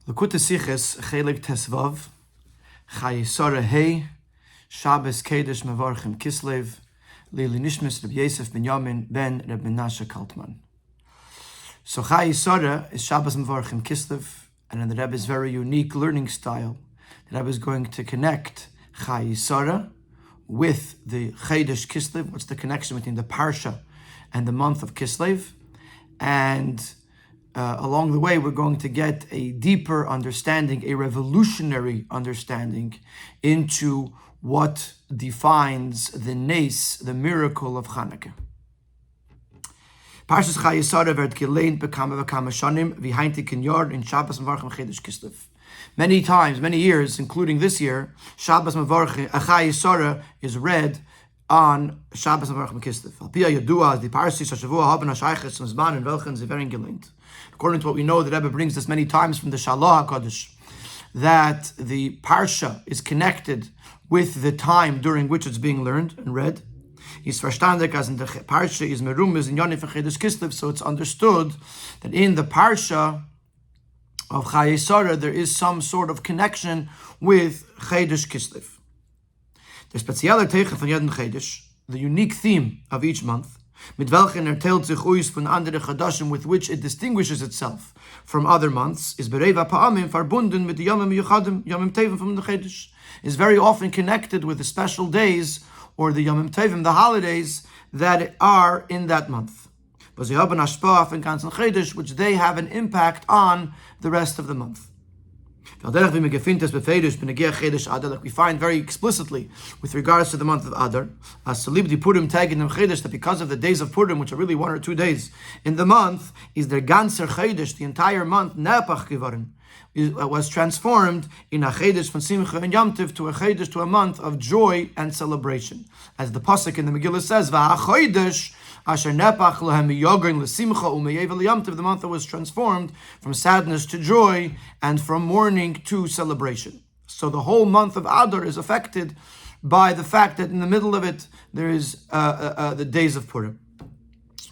L'kutei Sichos, Chelek15, Chaye Sara Hey, Shabbos Kedesh Mevorchim Kislev, Lili Nishmas Rabbi Yosef ben Yamin ben Rabbi Menashe Kaltman. So Chaye Sara is Shabbos Mevorchim Kislev, and in the Rebbe's very unique learning style, the Rebbe is going to connect Chaye Sara with the Chedesh Kislev. What's the connection between the Parsha and the month of Kislev? And along the way, we're going to get a deeper understanding, a revolutionary understanding into what defines the nes, the miracle of Chanukah. Parshas Chaye Sara werd geleint bekama v'kama shanim v'hainti kinyor in Shabbos Mevorchim Chedesh Kislev. Many times, many years, including this year, Shabbos Mevorchim Chaye Sara is read on Shabbos Mevorchim Kislev. Al pia yadua the parsis hashavua haben hashayches zman and welchen ze werden geleint. According to what we know, the Rebbe brings this many times from the Shalah HaKadosh, that the Parsha is connected with the time during which it's being learned and read. He's verstandig as in the Parsha is merumiz in Yonif and Chedesh Kislev, so it's understood that in the Parsha of Chaye Sara there is some sort of connection with Chedesh Kislev. The spezielle Teichen von jeden Chedesh, the unique theme of each month, mit welchen teilt sich aus von andere Chadashim, with which it distinguishes itself from other months, is bereva pa'amim verbunden mit the Yomim Yuchadim, Yomim Tevim from the Chedesh, is very often connected with the special days or the Yomim Tevim, the holidays that are in that month. Which they have an impact on the rest of the month. Like we find very explicitly with regards to the month of Adar, that because of the days of Purim, which are really 1 or 2 days in the month, is der ganzer Chedesh, the entire month, nepach geworden, was transformed in a Chedesh from Simcha and Yom Tov to a Chedesh, to a month of joy and celebration. As the pasuk in the Megillah says, V'ha-Chodesh asher nepach lehem miyogrin l'simcha u'meyevel Yom Tov, the month that was transformed from sadness to joy and from mourning to celebration. So the whole month of Adar is affected by the fact that in the middle of it there is the days of Purim.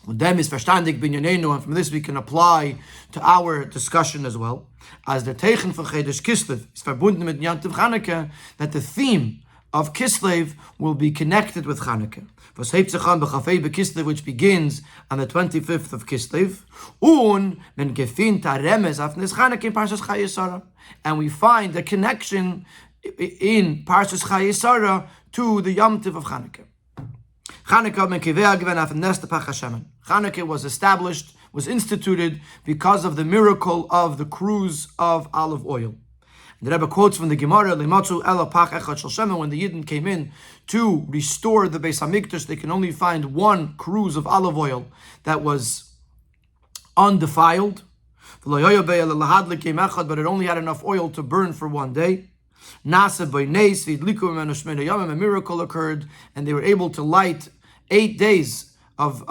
Und dem is verstandig binyanenu, and from this we can apply to our discussion as well. As the Teichen von Chedesh Kislev is verbunden mit Yom Tov Chanukah, that the theme of Kislev will be connected with Chanukah. Was hebt sich an b'chafei b'Kislev, which begins on the 25th of Kislev. Un men gefindt a remez afnes Chanukah in Parshas Chaye Sara, and we find the connection in Parshas Chaye Sara to the Yom Tov of Chanukah. Chanukah was established, was instituted because of the miracle of the cruise of olive oil. The Rebbe quotes from the Gemara, when the Yidden came in to restore the Beis HaMikdash, they can only find one cruise of olive oil that was undefiled. But it only had enough oil to burn for 1 day. A miracle occurred, and they were able to light 8 days of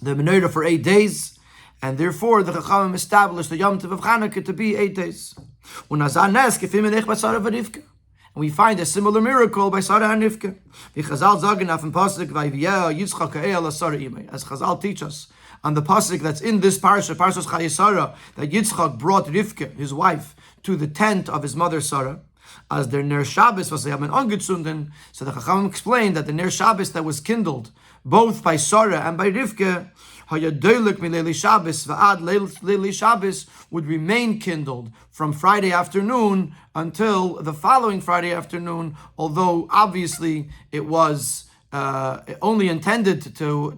the menorah for 8 days, and therefore the Chachamim established the Yom Tov of Chanukah to be 8 days. And we find a similar miracle by Sara and Rivka. As Chazal teach us on the pasuk that's in this parsha, Parshas Chaye Sara, that Yitzchak brought Rivka, his wife, to the tent of his mother Sara. As their Ner Shabbos was angezündet, so the Chachamim explained that the Ner Shabbos that was kindled both by Sara and by Rivka, Shabbos would remain kindled from Friday afternoon until the following Friday afternoon, although obviously it was only intended to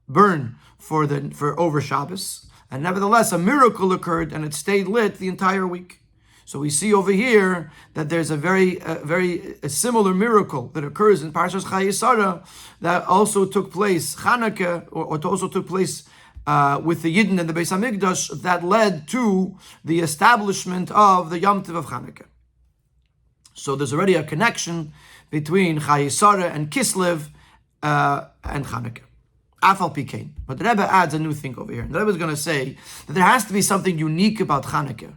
burn for over Shabbos, and nevertheless a miracle occurred and it stayed lit the entire week. So we see over here that there's a very similar miracle that occurs in Parshas Chaye Sara that also took place, Chanukah, or also took place with the Yidden and the Beis HaMikdash, that led to the establishment of the Yom Tov of Chanukah. So there's already a connection between Chaye Sara and Kislev and Chanukah. Afal Pikein. But the Rebbe adds a new thing over here. The Rebbe is going to say that there has to be something unique about Chanukah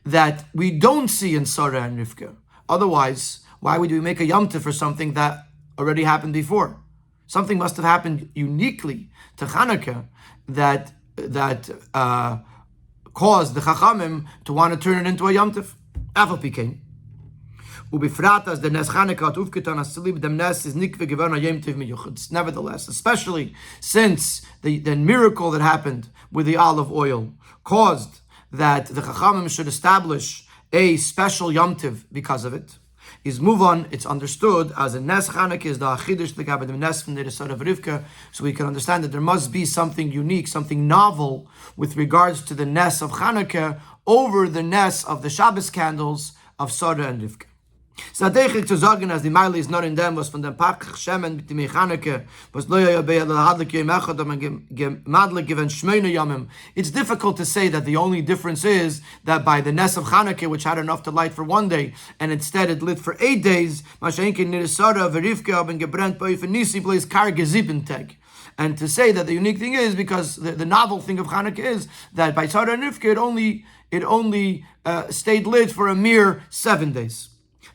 that we don't see in Sara and Rivka. Otherwise, why would we make a Yom Tov for something that already happened before? Something must have happened uniquely to Chanukah that caused the Chachamim to want to turn it into a Yom Tov. Afal became. Ubifratas the Nes Chanukah ufketan asilib dem Nes is nikve given a Yom Tov miyuchad. Nevertheless, especially since the miracle that happened with the olive oil caused that the Chachamim should establish a special Yom Tov because of it, is move on. It's understood as a Nes Chanukah is the Achidush the Gabed Nes from the Sara of Rivka, so we can understand that there must be something unique, something novel with regards to the Nes of Chanukah over the Nes of the Shabbos candles of Sara and Rivka. Sadechik zu sagen, as the Meile is not in them, was von dem Pak Shemen mit dem Chanukah, was lo yabei lahadlik yom echad, gemadlik given shmeina yomim. It's difficult to say that the only difference is that by the Nes of Chanukah, which had enough to light for one day, and instead it lit for 8 days, Mashenkin Nirisara verivke haben gebrannt bei Nisi blaze kar gezibenteg. And to say that the unique thing is because the novel thing of Chanukah is that by Sara and Rivka it only stayed lit for a mere 7 days.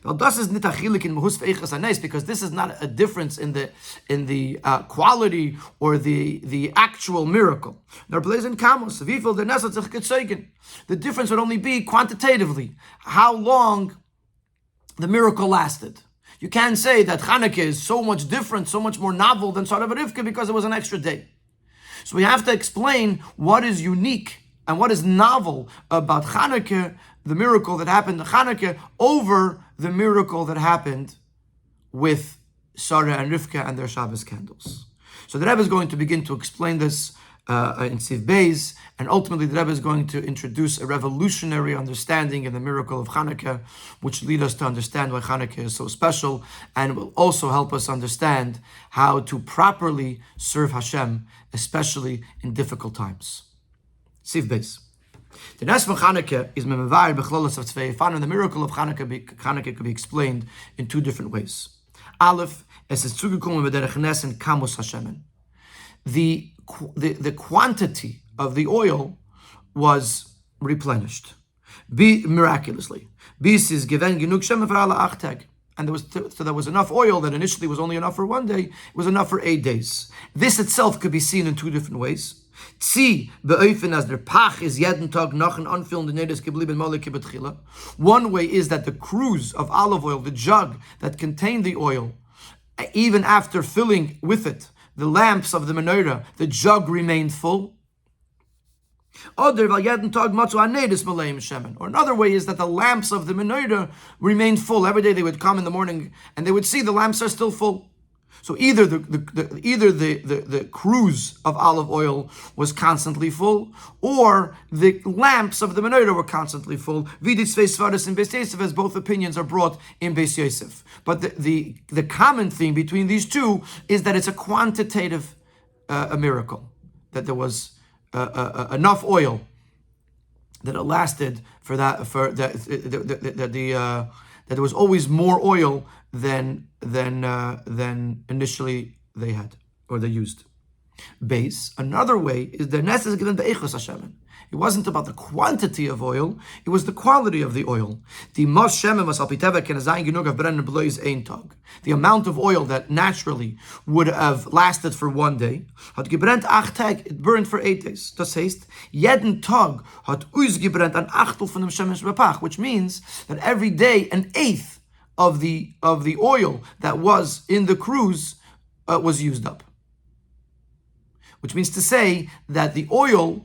Well, das ist nicht a chilik in mahus ve'echas hanes, because this is not a difference in the quality or the actual miracle. Nor blazin kamos vifel der nesat sich gezeugen. The difference would only be quantitatively how long the miracle lasted. You can't say that Chanukah is so much different, so much more novel than Sara Rivka because it was an extra day. So we have to explain what is unique and what is novel about Chanukah, the miracle that happened in Chanukah, over the miracle that happened with Sara and Rivka and their Shabbos candles. So the Rebbe is going to begin to explain this in Siv Beis, and ultimately the Rebbe is going to introduce a revolutionary understanding in the miracle of Chanukah, which lead us to understand why Chanukah is so special, and will also help us understand how to properly serve Hashem, especially in difficult times. Siv Beis. The Nes of Chanukah is mevar bechlolos of tzvei fan, and the miracle of Chanukah could be explained in 2 different ways. Aleph, es ist zugekommen b'derech Nes and kamus Hashemen. The quantity of the oil was replenished, miraculously. Bis is given genug shemen for alle 8 tag. And there was enough oil that initially was only enough for 1 day. It was enough for 8 days. This itself could be seen in 2 different ways. Zi beöfen as der Pach is jeden Tag noch an anfüllen nedes geblieben moleke betchila. One way is that the cruse of olive oil, the jug that contained the oil, even after filling with it the lamps of the menorah, the jug remained full. Or another way is that the lamps of the menorah remained full. Every day they would come in the morning and they would see the lamps are still full. So either the cruse of olive oil was constantly full, or the lamps of the menorah were constantly full. Vidis Svaris and Beis Yosef, as both opinions are brought in Beis Yosef. But the common theme between these 2 is that it's a quantitative a miracle, that there was enough oil that it lasted that there was always more oil than initially they had or they used. Base. Another way is the Nes is given the Eichos Hashemen. It wasn't about the quantity of oil; it was the quality of the oil. The amount of oil that naturally would have lasted for 1 day, it burned for 8 days. Das heißt, jeden Tag hat ausgebrannt an Achtel von dem Shemesh Bepach, which means that every day 1/8 of the oil that was in the cruse was used up. Which means to say that the oil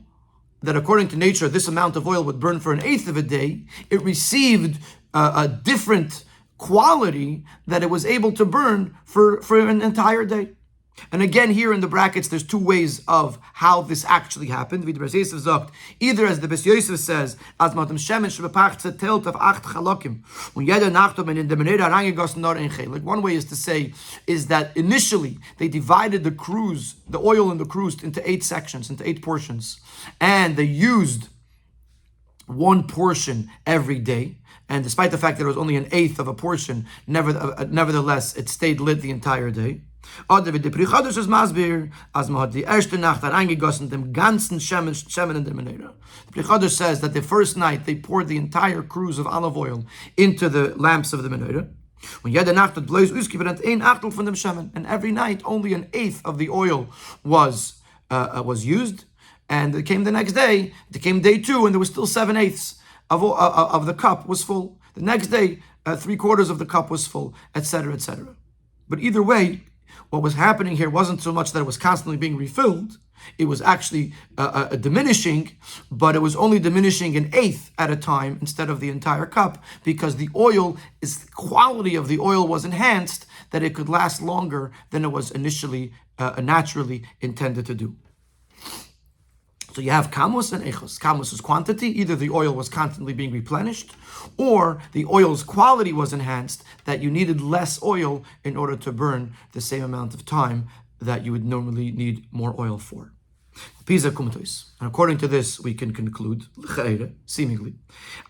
that according to nature, this amount of oil would burn for 1/8 of a day, it received a different quality that it was able to burn for an entire day. And again, here in the brackets, there's 2 ways of how this actually happened. Either as the Beis Yosef says, as matem shemen shebepach zetelt of 8 chalakim, und jede Nacht hat man in der Menorah reingegossen nur in Chelek. One way is to say is that initially they divided the oil in the cruse into 8 sections, into 8 portions, and they used 1 portion every day. And despite the fact that it was only 1/8 of a portion, nevertheless, it stayed lit the entire day. Oder wie der Prichadosh is masbir, as man hat die erste Nacht reingegossen dem ganzen Shemen in der Menorah. The Prichadosh says that the first night they poured the entire cruse of olive oil into the lamps of the Menorah. Und jede Nacht hat bloß ausgebrannt 1/8 von dem Shemen, and every night only 1/8 of the oil was used. And it came the next day, it came day 2, and there was still 7/8 of the cup was full. The next day, 3/4 of the cup was full, etc., etc. But either way, what was happening here wasn't so much that it was constantly being refilled. It was actually diminishing, but it was only diminishing 1/8 at a time instead of the entire cup, because the quality of the oil was enhanced, that it could last longer than it was initially naturally intended to do. So you have kamos and echos. Kamos is quantity, either the oil was constantly being replenished, or the oil's quality was enhanced, that you needed less oil in order to burn the same amount of time that you would normally need more oil for. And according to this, we can conclude, seemingly,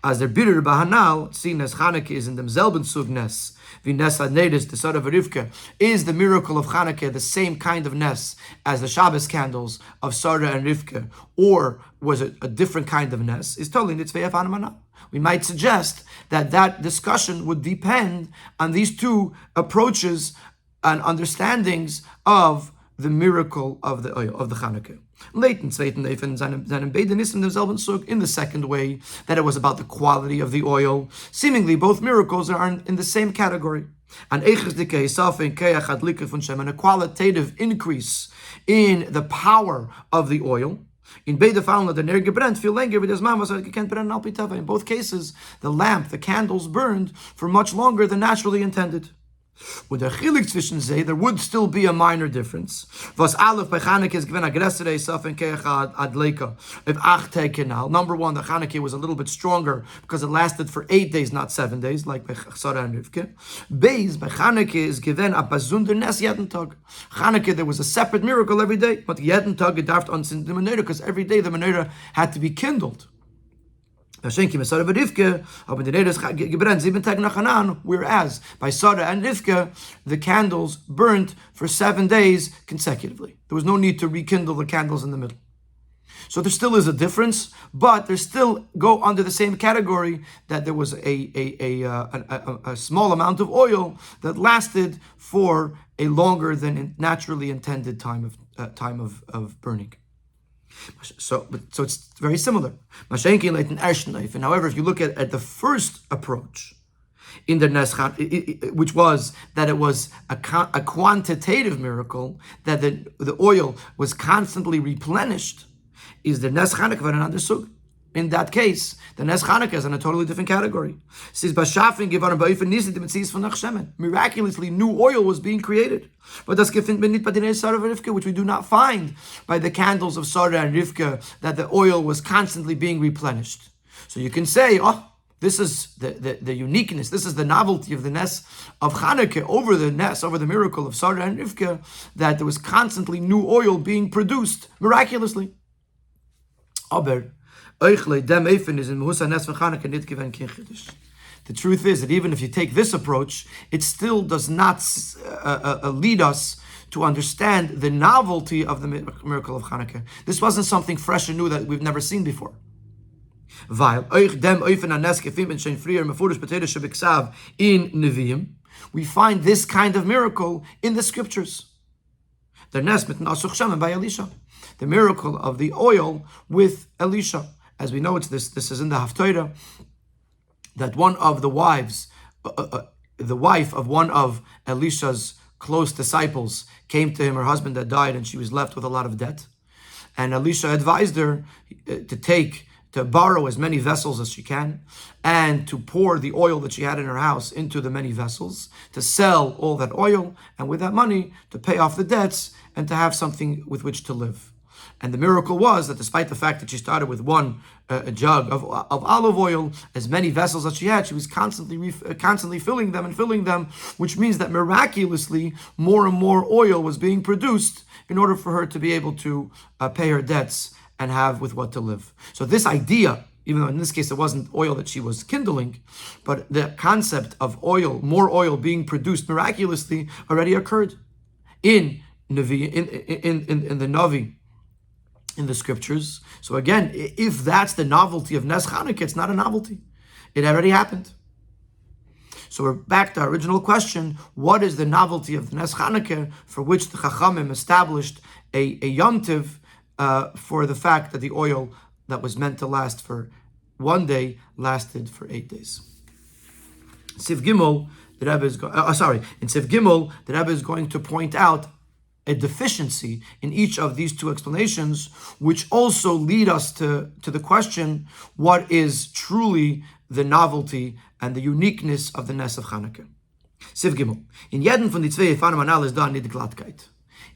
as der bitter bahanal, seen as Chanukah is in demselben Zugnes, wie Nes Adnedes, the Sara Rivka, is the miracle of Chanukah the same kind of Nes as the Shabbos candles of Sara and Rivka, or was it a different kind of Nes? Is totally nitzvei afanamana. We might suggest that discussion would depend on these two approaches and understandings of the miracle of the oil, of the Chanukah. In the second way, that it was about the quality of the oil. Seemingly, both miracles are in the same category. And a qualitative increase in the power of the oil. In both cases, the lamp, the candles burned for much longer than naturally intended. With the Chelek15, there would still be a minor difference. Was Aleph by Chanukah is given aggressore Safen Keachad Adleika. If Achte Kenal, number one, the Chanukah was a little bit stronger because it lasted for 8 days, not 7 days, like by Sara and Rivka. Beis by Chanukah is given a Bazunder Nes Jeden Tag. Chanukah, there was a separate miracle every day, but Jeden Tag gedarft on the menorah, because every day the menorah had to be kindled. Whereas by Sara and Rivka, the candles burnt for 7 days consecutively. There was no need to rekindle the candles in the middle. So there still is a difference, but they still go under the same category, that there was a small amount of oil that lasted for a longer than naturally intended time of burning. So it's very similar. And however, if you look at the first approach in the Neschan, which was that it was a quantitative miracle, that the oil was constantly replenished, is the Nes Chanukah and another sug. In that case, the Nes Chanukah is in a totally different category. Miraculously, new oil was being created. But das gefindt man nicht bei den Sara and Rivka, which we do not find by the candles of Sara and Rivka, that the oil was constantly being replenished. So you can say, this is the uniqueness, this is the novelty of the Nes of Chanukah over the miracle of Sara and Rivka, that there was constantly new oil being produced miraculously. Aber the truth is that even if you take this approach, it still does not lead us to understand the novelty of the miracle of Chanukah. This wasn't something fresh and new that we've never seen before. We find this kind of miracle in the scriptures. The miracle of the oil with Elisha. As we know, this is in the Haftorah, that one of the wives, the wife of one of Elisha's close disciples, came to him, her husband had died, and she was left with a lot of debt. And Elisha advised her to borrow as many vessels as she can, and to pour the oil that she had in her house into the many vessels, to sell all that oil, and with that money, to pay off the debts, and to have something with which to live. And the miracle was that despite the fact that she started with one jug of olive oil, as many vessels as she had, she was constantly filling them, which means that miraculously more and more oil was being produced in order for her to be able to pay her debts and have with what to live. So this idea, even though in this case it wasn't oil that she was kindling, but the concept of oil, more oil being produced miraculously, already occurred in Navi, in the Navi, in the scriptures. So again, if that's the novelty of Nes Chanukah, it's not a novelty. It already happened. So we're back to our original question: what is the novelty of the Nes Chanukah, for which the Chachamim established a Yom Tiv for the fact that the oil that was meant to last for 1 day lasted for 8 days. Siv Gimel, the Rebbe is in Siv Gimel, the Rebbe is going to point out a deficiency in each of these two explanations, which also lead us to the question, what is truly the novelty and the uniqueness of the Nes of Chanukah? Siv Gimel. In jeden von die zwei Fanem Anal ist da nicht Glattkeit.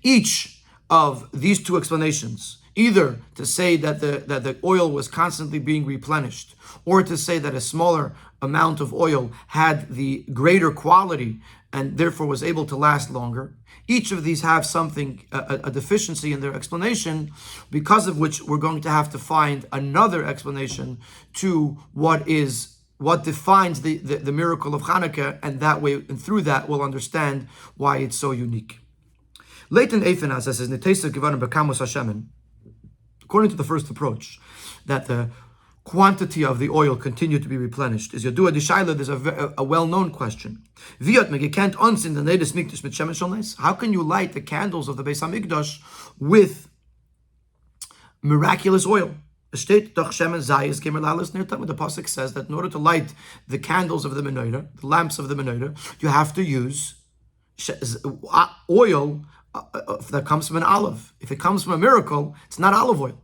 Each of these two explanations, either to say that the oil was constantly being replenished, or to say that a smaller amount of oil had the greater quality and therefore was able to last longer, each of these have something, a deficiency in their explanation, because of which we're going to have to find another explanation to what defines the miracle of Chanukah, and that way, and through that, we'll understand why it's so unique. Leighton Eifenas says, according to the first approach, that the quantity of the oil continued to be replenished. Is Yodua Dishaila, there's a well-known question. How can you light the candles of the Beis HaMikdash with miraculous oil? The Pasuk says that in order to light the candles of the menorah, the lamps of the menorah, you have to use oil that comes from an olive. If it comes from a miracle, it's not olive oil.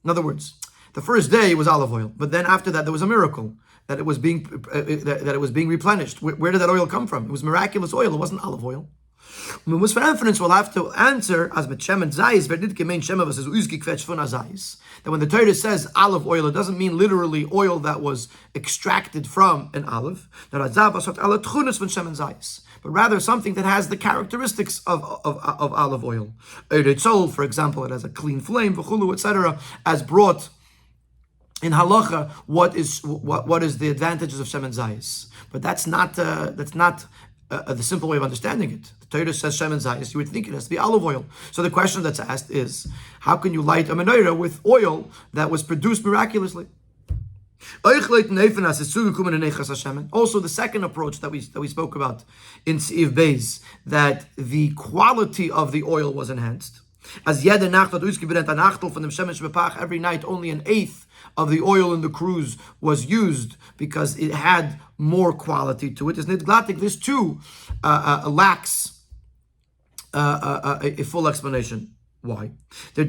In other words, the first day was olive oil, but then after that there was a miracle that it was being replenished. Where did that oil come from? It was miraculous oil. It wasn't olive oil. We'll have to answer as mit Shem and Zayis, that when the Torah says olive oil, it doesn't mean literally oil that was extracted from an olive, but rather something that has the characteristics of olive oil. For example, it has a clean flame, etc., as brought in halacha. What is the advantages of Shem and Zayis? But that's not the simple way of understanding it. The Torah says Shem and Zayis, you would think it has to be olive oil. So the question that's asked is, how can you light a menorah with oil that was produced miraculously? Also, the second approach that we spoke about in Seiv Beis, that the quality of the oil was enhanced. As every night only an eighth of the oil in the cruse was used because it had more quality to it. This too lacks a full explanation. Why? You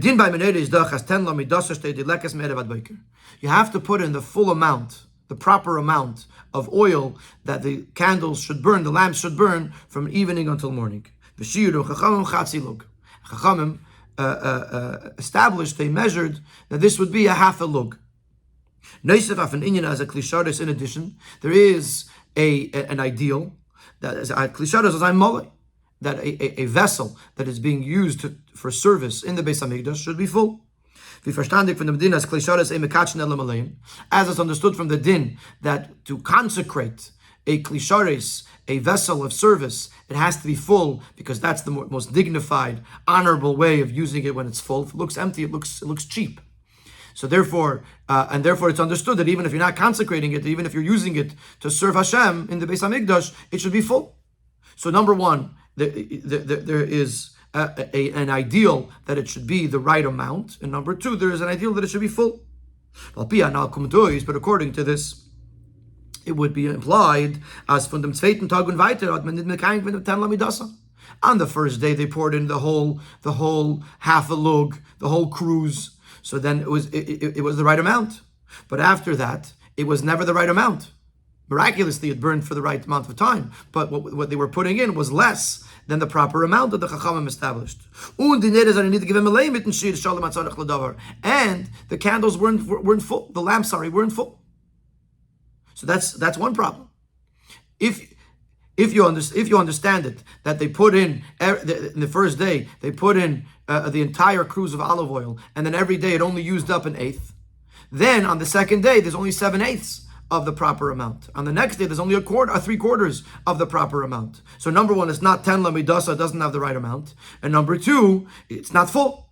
have to put in the full amount, the proper amount of oil that the candles should burn, the lamps should burn from evening until morning. Chachamim established, they measured that this would be a half a lug. In addition, there is an ideal that is that a vessel that is being used for service in the Beis HaMikdash should be full. As is understood from the din, that to consecrate a klishares, a vessel of service, it has to be full, because that's the most dignified, honorable way of using it when it's full. If it looks empty, it looks cheap. So therefore it's understood that even if you're not consecrating it, even if you're using it to serve Hashem in the Beis HaMikdash, it should be full. So number one, there is an ideal that it should be the right amount, and number two, there is an ideal that it should be full. But according to this, it would be implied as von dem zweiten Tag und weiter hat man nicht mehr kein von dem 10 lamidasa. On the first day, they poured in the whole half a lug, the whole cruse. So then it was the right amount. But after that, it was never the right amount. Miraculously, it burned for the right amount of time. But what they were putting in was less than the proper amount that the Chachamim established. And the candles weren't full. The lamps, weren't full. So that's one problem. If you understand it, that they put in the first day, they put in the entire cruse of olive oil, and then every day it only used up an eighth. Then on the second day, there's only 7/8 of the proper amount. On the next day, there's only a 3/4 of the proper amount. So number one, it's not 10 lamidasa, it doesn't have the right amount. And number two, it's not full.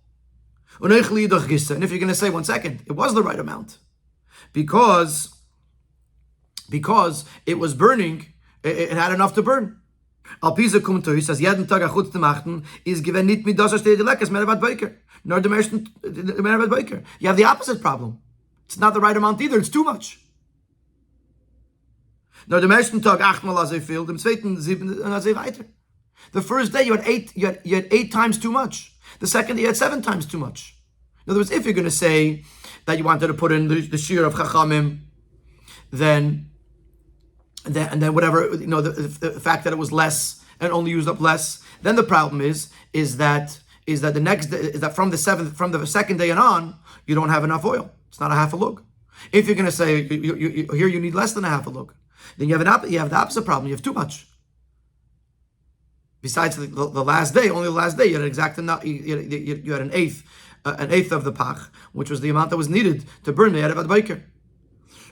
And if you're going to say, 1 second, it was the right amount. Because it was burning, it had enough to burn. Al Pisa kommt says jeden Tag a chutz zu machen, is given nit mit das steht leckes mehr wat beiker. Nor the Mevorchim Boker. You have the opposite problem. It's not the right amount either. It's too much. Nor the Mevorchim Tag 8 Mal as viel, dem zweiten 7 as weiter. The first day you had 8 times too much. The second day you had 7 times too much. In other words, if you're going to say that you wanted to put in the shir of Chachamim, then whatever, the fact that it was less and only used up less, then the problem is that the next day, is that from the second day and on, you don't have enough oil. It's not a half a lug. If you're going to say here you need less than a half a lug, then you have the opposite problem. You have too much. Besides the last day, only the last day, you had you had an eighth of the pach, which was the amount that was needed to burn the Erev Boker.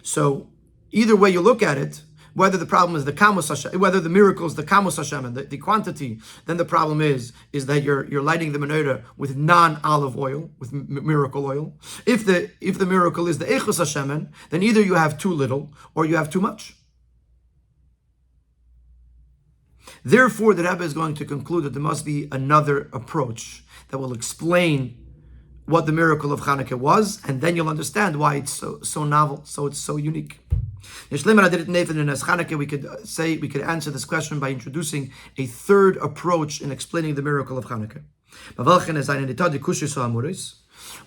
So either way you look at it, whether the problem is the Kamos Hashem, whether the miracle is the Kamos Hashem and the quantity, then the problem is that you're lighting the menorah with non-olive oil, with miracle oil. If the miracle is the Echos Hashem, then either you have too little or you have too much. Therefore, the Rebbe is going to conclude that there must be another approach that will explain what the miracle of Chanukah was, and then you'll understand why it's so novel, so it's so unique. We could answer this question by introducing a third approach in explaining the miracle of Chanukah,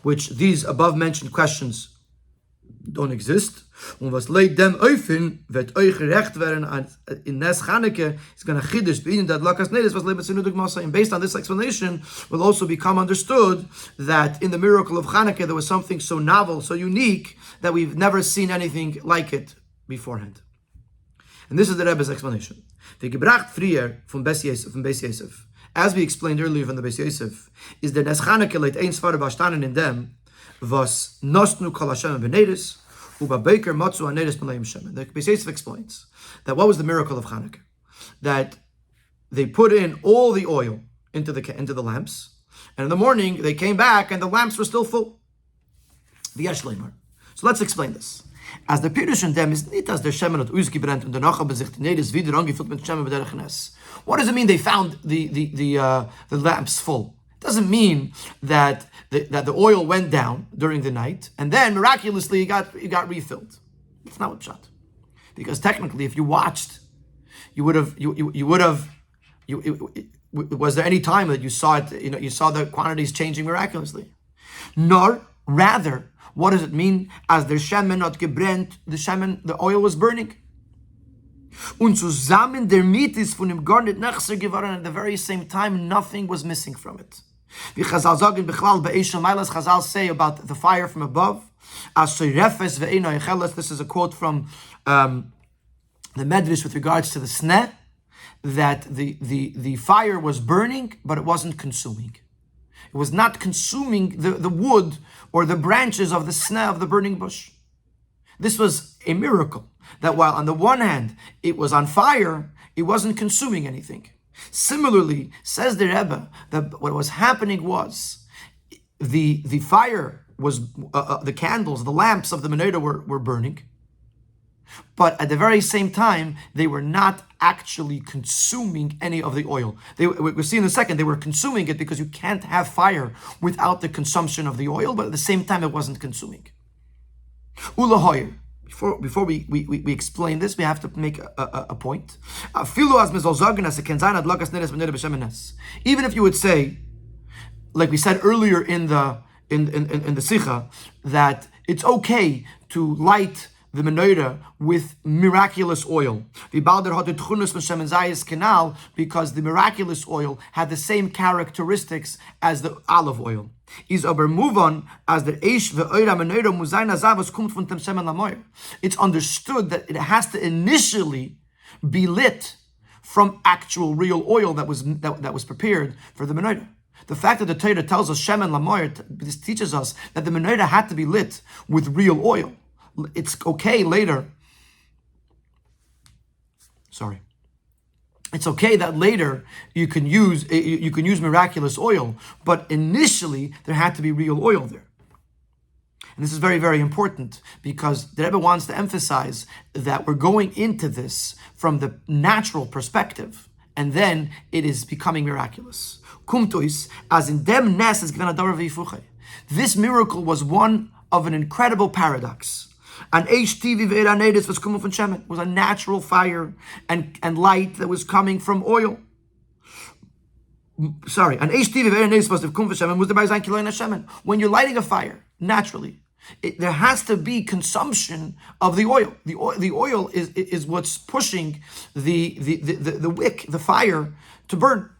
which these above mentioned questions don't exist. And based on this explanation will also become understood that in the miracle of Chanukah there was something so novel, so unique, that we've never seen anything like it beforehand. And this is the Rebbe's explanation. As we explained earlier from the Beis Yosef, is the Nes Chanukah leit ein Sfar bastanden in them was nostnu kol Hashem b'neiris uba Boker matzu aneiris b'leim Shem. The Beis Yosef explains that what was the miracle of Chanukah? That they put in all the oil into the lamps, and in the morning they came back and the lamps were still full. V'yesh. So let's explain this. As the Pirush in them is nicht as der Shemen hat ausgebrennt und danach haben sich die Neiris wieder angefüllt mit Shemen b'derech Nes. What does it mean they found the lamps full? It doesn't mean that the oil went down during the night and then miraculously it got refilled. That's not what pshat. Because technically, if you watched, you would have. Was there any time that you saw it? You saw the quantities changing miraculously. Nor rather, what does it mean? As der Shemen hat gebrennt, the oil was burning. Und zusammen der Miet ist von ihm gar nicht nachser geworden. At the very same time, nothing was missing from it. Wie Chazal sagen, Bechlal be'eshel mailas, Chazal say about the fire from above. As soirefes ve'eno yecheles. This is a quote from the Medrash with regards to the sneh, that the fire was burning, but it wasn't consuming. It was not consuming the wood or the branches of the sneh of the burning bush. This was a miracle, that while on the one hand it was on fire, it wasn't consuming anything. Similarly, says the Rebbe, that what was happening was the fire was, the candles, the lamps of the menorah were burning, but at the very same time, they were not actually consuming any of the oil. We'll see in a second, they were consuming it because you can't have fire without the consumption of the oil, but at the same time, it wasn't consuming. Ulahoyer. Before we explain this, we have to make a point. Even if you would say, like we said earlier in the Sikha, that it's okay to light the menorah with miraculous oil, because the miraculous oil had the same characteristics as the olive oil. Is aber move on as the eish ve'oira menorah muzayin azavos kumt von dem shemen lamoyer. It's understood that it has to initially be lit from actual real oil that was prepared for the menorah. The fact that the Torah tells us shemen lamoyer, this teaches us that the menorah had to be lit with real oil. It's okay later. It's okay that later you can use miraculous oil, but initially there had to be real oil there. And this is very, very important, because the Rebbe wants to emphasize that we're going into this from the natural perspective and then it is becoming miraculous. Kumtois, as in dem nes is given adar v'yifuchay. This miracle was one of an incredible paradox. An HTV ve'eranedis was coming from shemen. It was a natural fire and light that was coming from oil. Sorry, an HTV ve'eranedis was come from shemen was the bayzayin kiloin shemen. When you're lighting a fire, naturally, there has to be consumption of the oil. The oil is what's pushing the wick, the fire, to burn.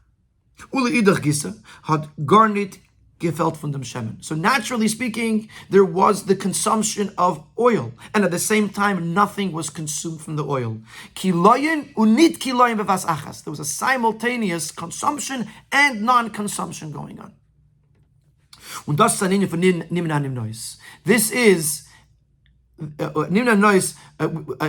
Ule idach gisse had gar nicht gefällt von dem Shemen. So naturally speaking, there was the consumption of oil, and at the same time, nothing was consumed from the oil. Kiloyen unit kiloyen bevas achas. There was a simultaneous consumption and non-consumption going on. Und das ist ein Inyan von Nimna Nimnois. This is Nimna Nois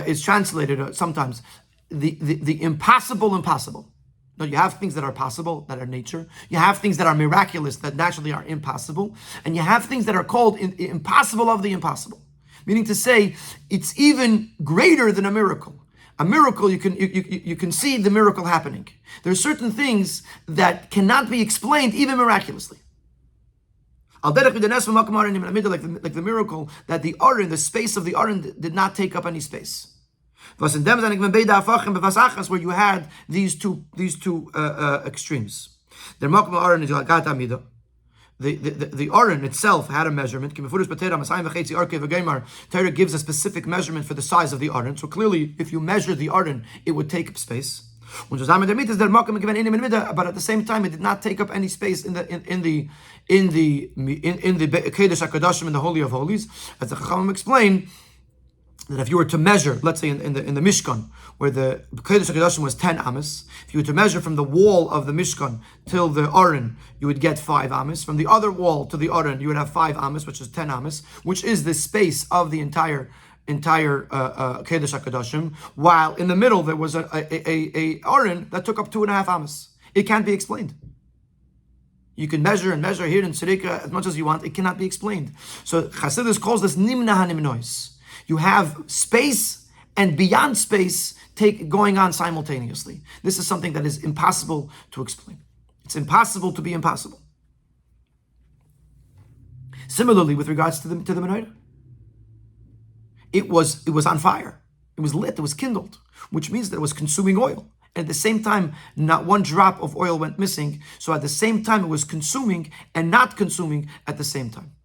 is translated sometimes the impossible. No, you have things that are possible, that are nature. You have things that are miraculous, that naturally are impossible. And you have things that are called impossible of the impossible. Meaning to say, it's even greater than a miracle. A miracle, you can see the miracle happening. There are certain things that cannot be explained even miraculously. Like the miracle that the Aron, the space of the Aron did not take up any space. Where you had these two extremes. The Aron itself had a measurement. Torah gives a specific measurement for the size of the Aron. So clearly, if you measure the Aron, it would take up space. But at the same time, it did not take up any space in the Kodesh HaKadoshim, in the Holy of Holies, as the Chachamim explain. That if you were to measure, let's say in the Mishkan, where the Kodesh HaKadoshim was 10 amas, if you were to measure from the wall of the Mishkan till the Aron, you would get 5 amas. From the other wall to the Aron, you would have 5 amas, which is 10 amas, which is the space of the entire Kodesh HaKadoshim, while in the middle there was a Aron that took up 2.5 amas. It can't be explained. You can measure here in Tzedekah as much as you want. It cannot be explained. So Chassidus calls this Nimna HaNimnois. You have space and beyond space going on simultaneously. This is something that is impossible to explain. It's impossible to be impossible. Similarly, with regards to the menorah, it was on fire. It was lit. It was kindled, which means that it was consuming oil. And at the same time, not one drop of oil went missing. So at the same time, it was consuming and not consuming at the same time.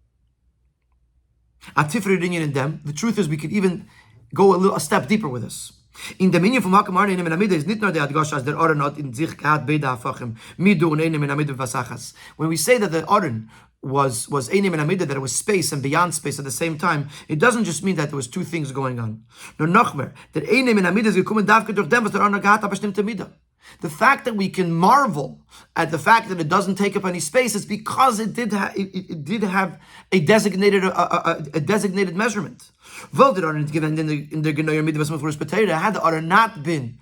The truth is, we could even go a step deeper with this. In the meaning from Hakamar in Menamida is not the Adgashas that Aron not in Zich Gad Beda Fachim Midu and Einem Menamida Vasachas. When we say that the Aron was Einem Menamida, that it was space and beyond space at the same time, it doesn't just mean that there was two things going on. No, Nachmer that Einem Menamida is gekommen davke durch dem was der Aron gehat bestimmte Mida. The fact that we can marvel at the fact that it doesn't take up any space is because it did have a designated measurement. Had the Aron not been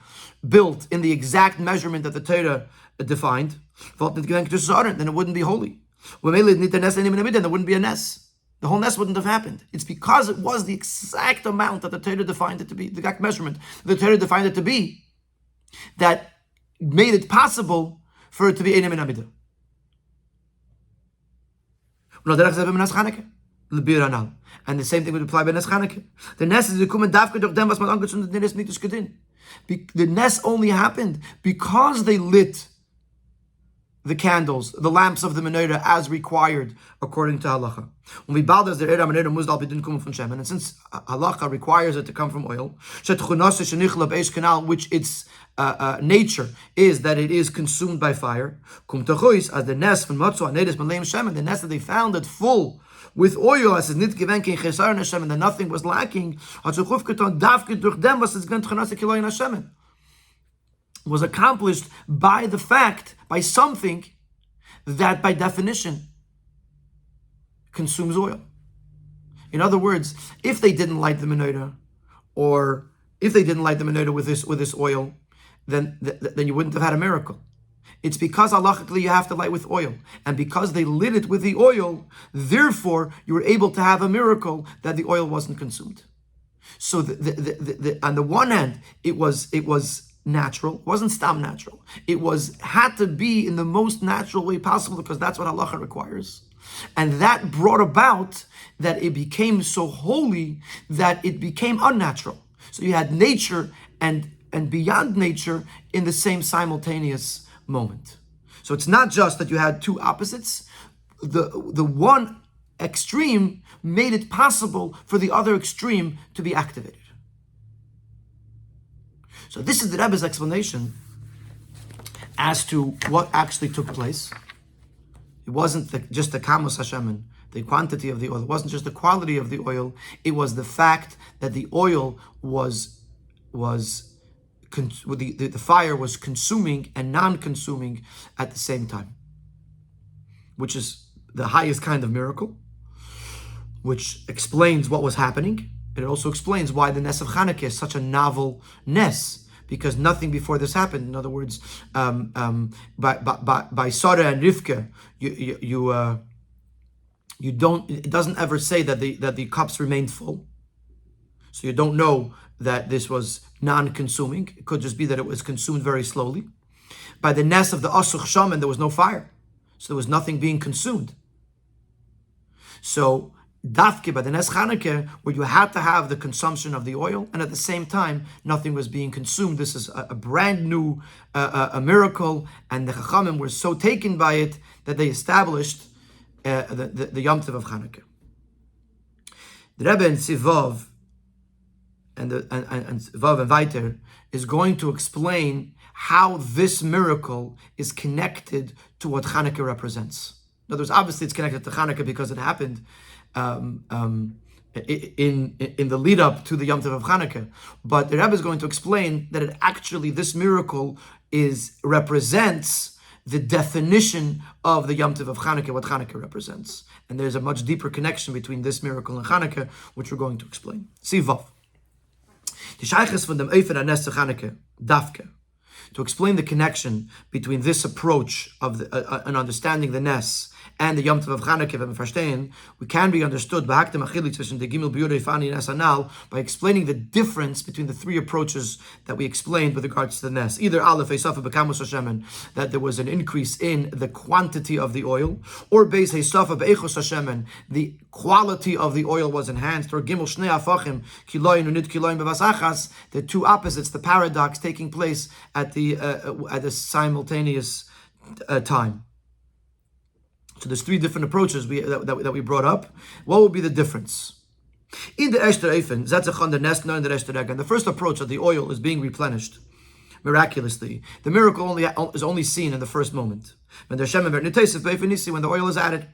built in the exact measurement that the Torah defined, then it wouldn't be holy. Then there wouldn't be a nes. The whole nes wouldn't have happened. It's because it was the exact amount that the Torah defined it to be, the exact measurement the Torah defined it to be, that made it possible for it to be Einem in Amida. And the same thing would apply by Nes Chanukah. The Nes is gekommen davke durch dem was man angezündet Nes nicht gedin. The Nes only happened because they lit the candles, the lamps of the menorah as required according to halacha. And since halacha requires it to come from oil, which its nature is that it is consumed by fire, as the nes from the nes that they found it full with oil, as and that nothing was lacking, was accomplished by the fact, by something that by definition consumes oil. In other words, if they didn't light the menorah, or if they didn't light the menorah with this oil, then you wouldn't have had a miracle. It's because halachically you have to light with oil. And because they lit it with the oil, therefore you were able to have a miracle that the oil wasn't consumed. So on the one hand, it was natural. It wasn't stam natural. It had to be in the most natural way possible because that's what halacha requires. And that brought about that it became so holy that it became unnatural. So you had nature and beyond nature in the same simultaneous moment. So it's not just that you had two opposites. The one extreme made it possible for the other extreme to be activated. So this is the Rebbe's explanation as to what actually took place. It wasn't just the kamos hashemen, the quantity of the oil. It wasn't just the quality of the oil. It was the fact that the oil the fire was consuming and non-consuming at the same time, which is the highest kind of miracle, which explains what was happening. It also explains why the Nes of Chanukah is such a novel Nes, because nothing before this happened. In other words, by Sara and Rivka, you don't. It doesn't ever say that the cups remained full, so you don't know that this was non-consuming. It could just be that it was consumed very slowly. By the Nes of the Asuch Shaman, there was no fire, so there was nothing being consumed. So Dafke by the Nes Chanukah, where you had to have the consumption of the oil, and at the same time, nothing was being consumed. This is a brand new a miracle, and the Chachamim were so taken by it that they established the Yom Tov of Chanukah. The Rebbe in Sivav and Vav and Weiter is going to explain how this miracle is connected to what Chanukah represents. In other words, obviously it's connected to Chanukah because it happened in the lead up to the Yom Tov of Chanukah. But the Rebbe is going to explain that this miracle represents the definition of the Yom Tov of Chanukah, what Chanukah represents. And there's a much deeper connection between this miracle and Chanukah, which we're going to explain. Sivav. Die Shaykhis von dem Eifer Anes Chanukah, Dafke, to explain the connection between this approach of an understanding the Nes and the Yom Tov of Chanukah, wenn wir verstehen, we can be understood by explaining the difference between the three approaches that we explained with regards to the Nes. Either Aleph Eisafa B'Kamos Hashemen, that there was an increase in the quantity of the oil, or Beis Eisafa B'Eichos Hashemen, the quality of the oil was enhanced, or Gimel Shnei Afachim Kiloyin Unit Kiloyin B'Vasachas, the two opposites, the paradox taking place at the simultaneous time. So there's three different approaches that we brought up. What would be the difference? In the Eshter Eifen, the first approach that the oil is being replenished miraculously. The miracle is only seen in the first moment. When the oil is added,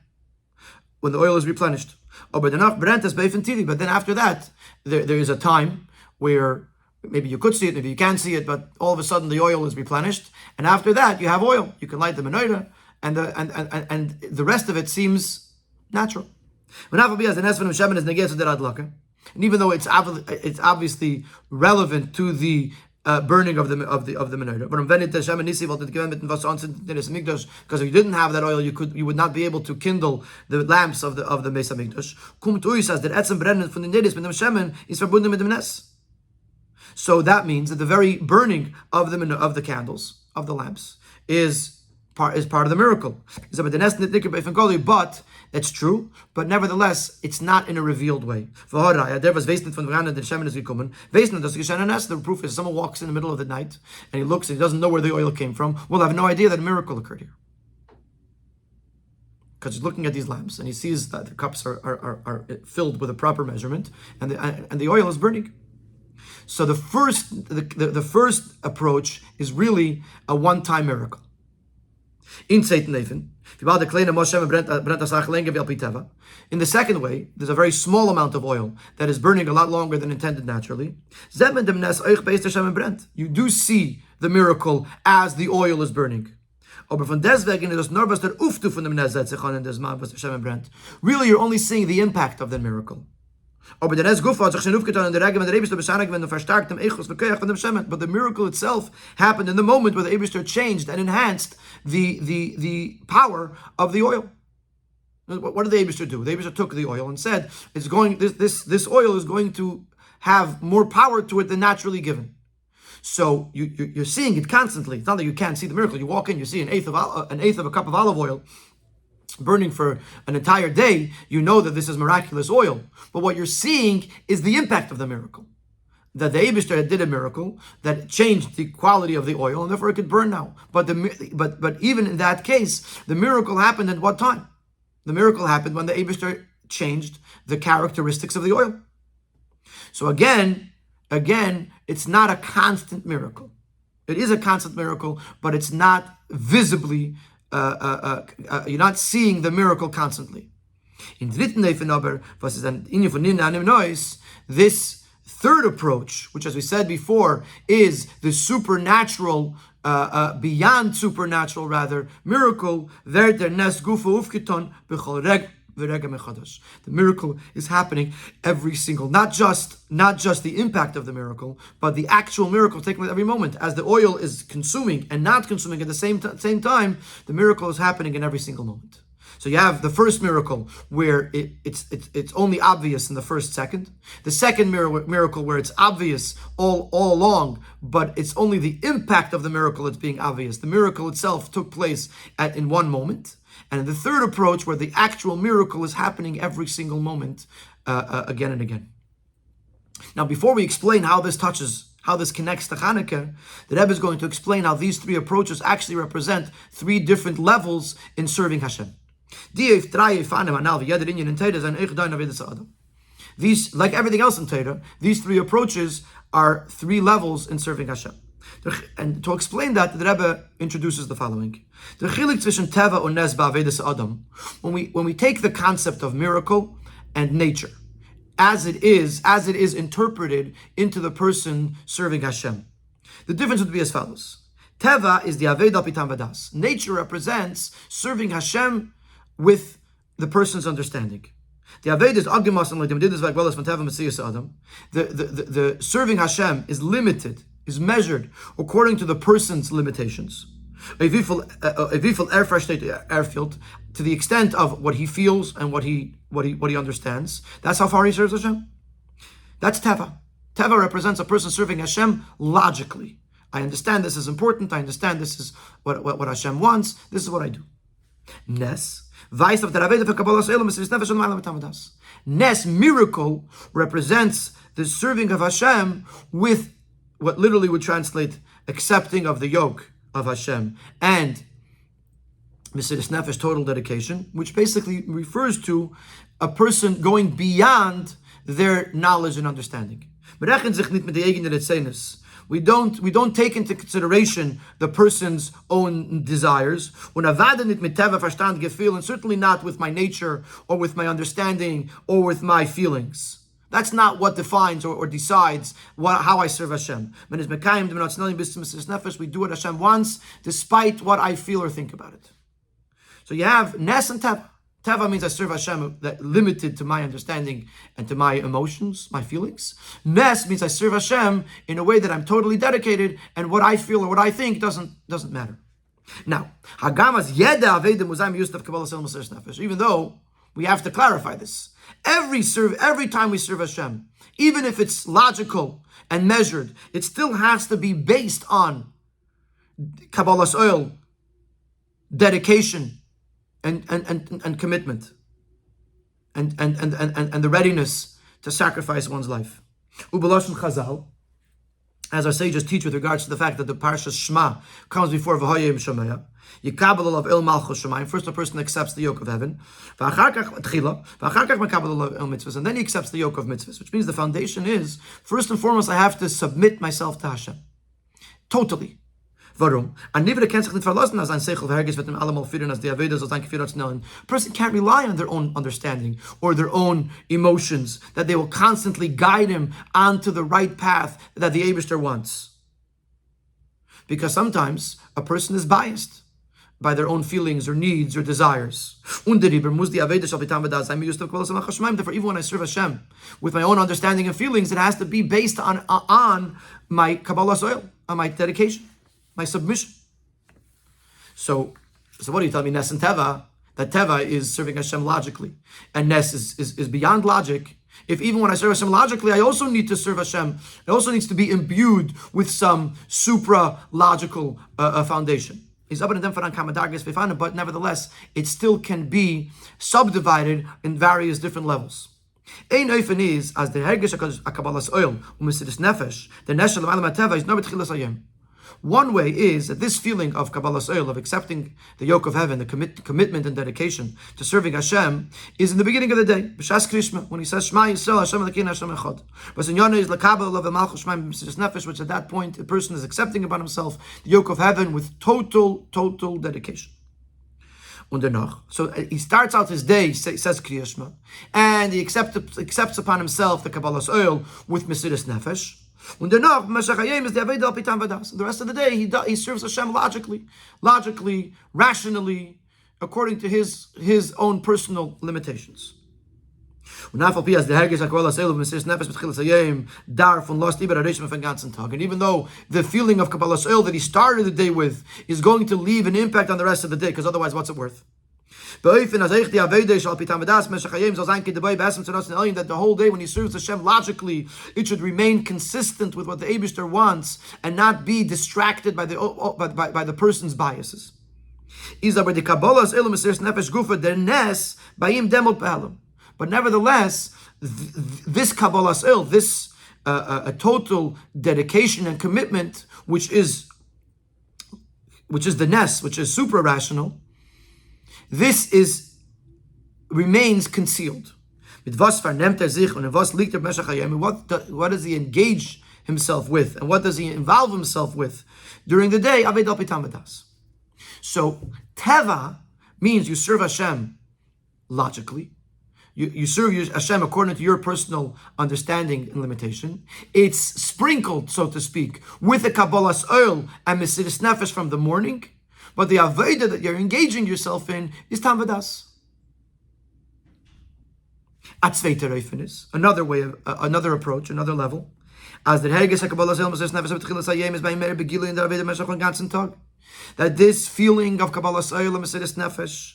when the oil is replenished. But then after that, there is a time where maybe you could see it, maybe you can't see it, but all of a sudden the oil is replenished, and after that you have oil. You can light the menorah, and the rest of it seems natural. And even though it's obviously relevant to the burning of the menorah, because if you didn't have that oil, you would not be able to kindle the lamps of the Beis Hamikdash. So that means that the very burning of the candles, of the lamps, is part of the miracle. But that's true, but nevertheless, it's not in a revealed way. The proof is someone walks in the middle of the night and he looks and he doesn't know where the oil came from. We'll have no idea that a miracle occurred here. Because he's looking at these lamps and he sees that the cups are filled with a proper measurement and the oil is burning. So the first approach is really a one-time miracle. In the second way, there's a very small amount of oil that is burning a lot longer than intended naturally. You do see the miracle as the oil is burning. Really, you're only seeing the impact of the miracle. But the miracle itself happened in the moment where the Eibishter changed and enhanced the power of the oil. What did the Eibishter do? The Eibishter took the oil and said, this oil is going to have more power to it than naturally given. So you're seeing it constantly. It's not that you can't see the miracle. You walk in, you see an eighth of a cup of olive oil burning for an entire day. You know that this is miraculous oil. But what you're seeing is the impact of the miracle. That the Eibishter did a miracle that changed the quality of the oil, and therefore it could burn now. But even in that case, the miracle happened at what time? The miracle happened when the Eibishter changed the characteristics of the oil. So again, it's not a constant miracle. It is a constant miracle, but it's not visibly, you're not seeing the miracle constantly. In this third approach, which as we said before, is the supernatural, beyond supernatural rather, miracle, the miracle is happening every single, not just the impact of the miracle, but the actual miracle taking place every moment. As the oil is consuming and not consuming at the same time, the miracle is happening in every single moment. So you have the first miracle where it's only obvious in the first second. The second miracle where it's obvious all along, but it's only the impact of the miracle that's being obvious. The miracle itself took place in one moment. And in the third approach, where the actual miracle is happening every single moment, again and again. Now, before we explain how this connects to Chanukah, the Rebbe is going to explain how these three approaches actually represent three different levels in serving Hashem. These, like everything else in Torah, these three approaches are three levels in serving Hashem. And to explain that, the Rebbe introduces the following: the Chelek teva or nes ba'avedas adam. When we take the concept of miracle and nature, as it is interpreted into the person serving Hashem, the difference would be as follows: Teva is the aved al pitam vadas. Nature represents serving Hashem with the person's understanding. The aved is agdimas and ledimdidus v'agvelas from teva mesiyas adam. The serving Hashem is limited, is measured according to the person's limitations. A airfield, to the extent of what he feels and what he understands. That's how far he serves Hashem. That's teva. Teva represents a person serving Hashem logically. I understand this is important. I understand this is what Hashem wants. This is what I do. Nes, Nes, miracle, represents the serving of Hashem with what literally would translate accepting of the yoke of Hashem and Mesiras Nefesh, total dedication, which basically refers to a person going beyond their knowledge and understanding. We don't take into consideration the person's own desires, and certainly not with my nature or with my understanding or with my feelings. That's not what defines or decides how I serve Hashem. We do what Hashem wants, despite what I feel or think about it. So you have Nes and Teva. Teva means I serve Hashem that limited to my understanding and to my emotions, my feelings. Nes means I serve Hashem in a way that I'm totally dedicated, and what I feel or what I think doesn't matter. Now, even though we have to clarify this, every time we serve Hashem, even if it's logical and measured, it still has to be based on Kabbalas oil, dedication, and commitment, and the readiness to sacrifice one's life. Ubelashon Chazal, as our sages teach with regards to the fact that the Parshas Shema comes before V'hoyim Shemaya, Yikabel olav el malchus Shemayim. First, a person accepts the yoke of heaven, and then he accepts the yoke of mitzvahs, which means the foundation is, first and foremost, I have to submit myself to Hashem. Totally. Warum? A person can't rely on their own understanding or their own emotions, that they will constantly guide him onto the right path that the Eibishter wants. Because sometimes a person is biased by their own feelings or needs or desires. Therefore, even when I serve Hashem with my own understanding and feelings, it has to be based on my Kabbalas oil, on my dedication, my submission. So what do you tell me, Nes and Teva? That Teva is serving Hashem logically, and Nes is beyond logic, If even when I serve Hashem logically, I also need to serve Hashem. It also needs to be imbued with some supra-logical foundation. But nevertheless, it still can be subdivided in various different levels. Ein oifen is, as the hergish HaKabbalas oil, u'mesidus nefesh, the neshel l'malam ha'teva is no b'tchilas hayom. One way is that this feeling of Kabbalas oil, of accepting the yoke of heaven, the commitment and dedication to serving Hashem, is in the beginning of the day, b'shas krishma, when he says Shema Yisrael, Hashem Elokeinu Hashem Echad. V'sinyana is l'kabel of malchus shema b'mesidus nefesh, which at that point the person is accepting upon himself the yoke of heaven with total dedication. So he starts out his day, says Kriya Shema, and he accepts upon himself the Kabbalas oil with Mesidus Nefesh. And the rest of the day he serves Hashem logically, rationally, according to his own personal limitations. And even though the feeling of Kabbalas oil that he started the day with is going to leave an impact on the rest of the day, because otherwise what's it worth? That the whole day when he serves Hashem logically, it should remain consistent with what the Eibishter wants and not be distracted by the person's biases. But nevertheless, this Kabbalas oil, this a total dedication and commitment, which is the nes, which is supra-rational, this remains concealed. What does he engage himself with, and what does he involve himself with during the day? So teva means you serve Hashem logically. You serve Hashem according to your personal understanding and limitation. It's sprinkled, so to speak, with the Kabbalas oil and Mesidus Nefesh from the morning. But the Avodah that you're engaging yourself in is Tam Vadas. Atzveiter Reifen is another way of another approach, another level. As the Herges HaKabbalas oil Mesidus Nefesh B'tchilas Hayom is by Mer Begilu in the Avodah Meshach on ganzen Tag. That this feeling of Kabbalas oil and Mesidus Nefesh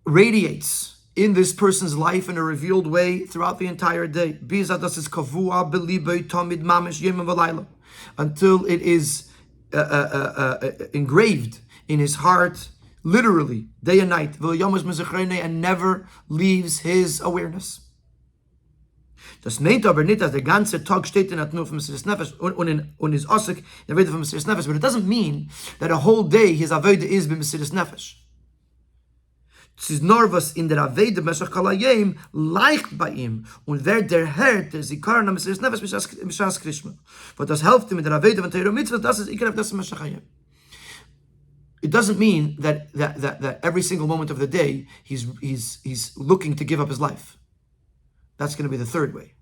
radiates in this person's life in a revealed way throughout the entire day. Until it is engraved in his heart, literally, day and night, and never leaves his awareness. Das meint aber nicht, dass der ganze Tag steht in der Tnuf von Mesidus Nefesh und is osik in der Avodah von Mesidus Nefesh, but it doesn't mean that a whole day his Avodah is b'Mesidus Nefesh. Es ist nur was in der Avodah b'Meshach kol hayom leicht bei ihm, und wer der Herr der Zikaron am Mesidus Nefesh b'shas krishma. But das hilft ihm in der Avodah von Torah Mitzvah, das ist ikar das Meshach hayom. It doesn't mean that every single moment of the day he's looking to give up his life. That's going to be the third way.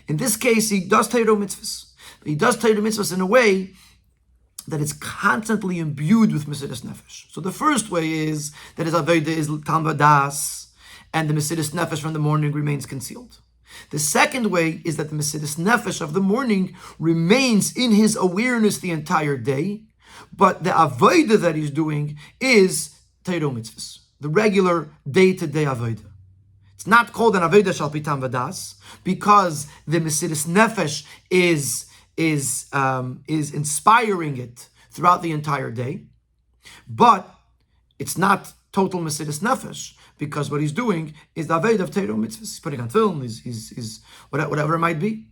In this case, he does Torah mitzvahs. He does Torah mitzvahs in a way that it's constantly imbued with Mesidus Nefesh. So the first way is that his Avodah is Tam Vadas, and the Mesidus Nefesh from the morning remains concealed. The second way is that the Mesidus Nefesh of the morning remains in his awareness the entire day, but the Avodah that he's doing is Torah mitzvahs, the regular day-to-day Avodah. It's not called an Avodah Shal Pi Tam Vadas because the Mesidus Nefesh is inspiring it throughout the entire day, but it's not total Mesidus Nefesh because what he's doing is the Avodah of Torah mitzvahs. He's putting on film, he's whatever it might be.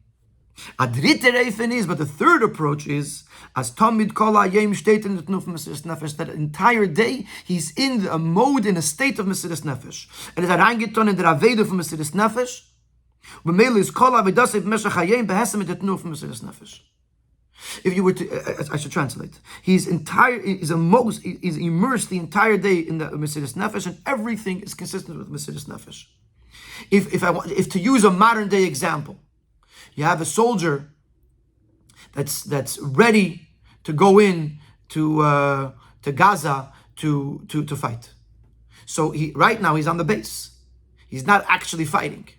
But the third approach is as Tamid Kol Hayom steht in the Tnuf Mesidus Nefesh, that entire day he's in a mode, in a state of Mesidus Nefesh, and is reingetan in the Avodah from Mesidus Nefesh. If you were to, I should translate. He's immersed the entire day in the Mesidus Nefesh, and everything is consistent with Mesidus Nefesh. If to use a modern day example, you have a soldier that's ready to go in to Gaza to fight. So right now he's on the base. He's not actually fighting,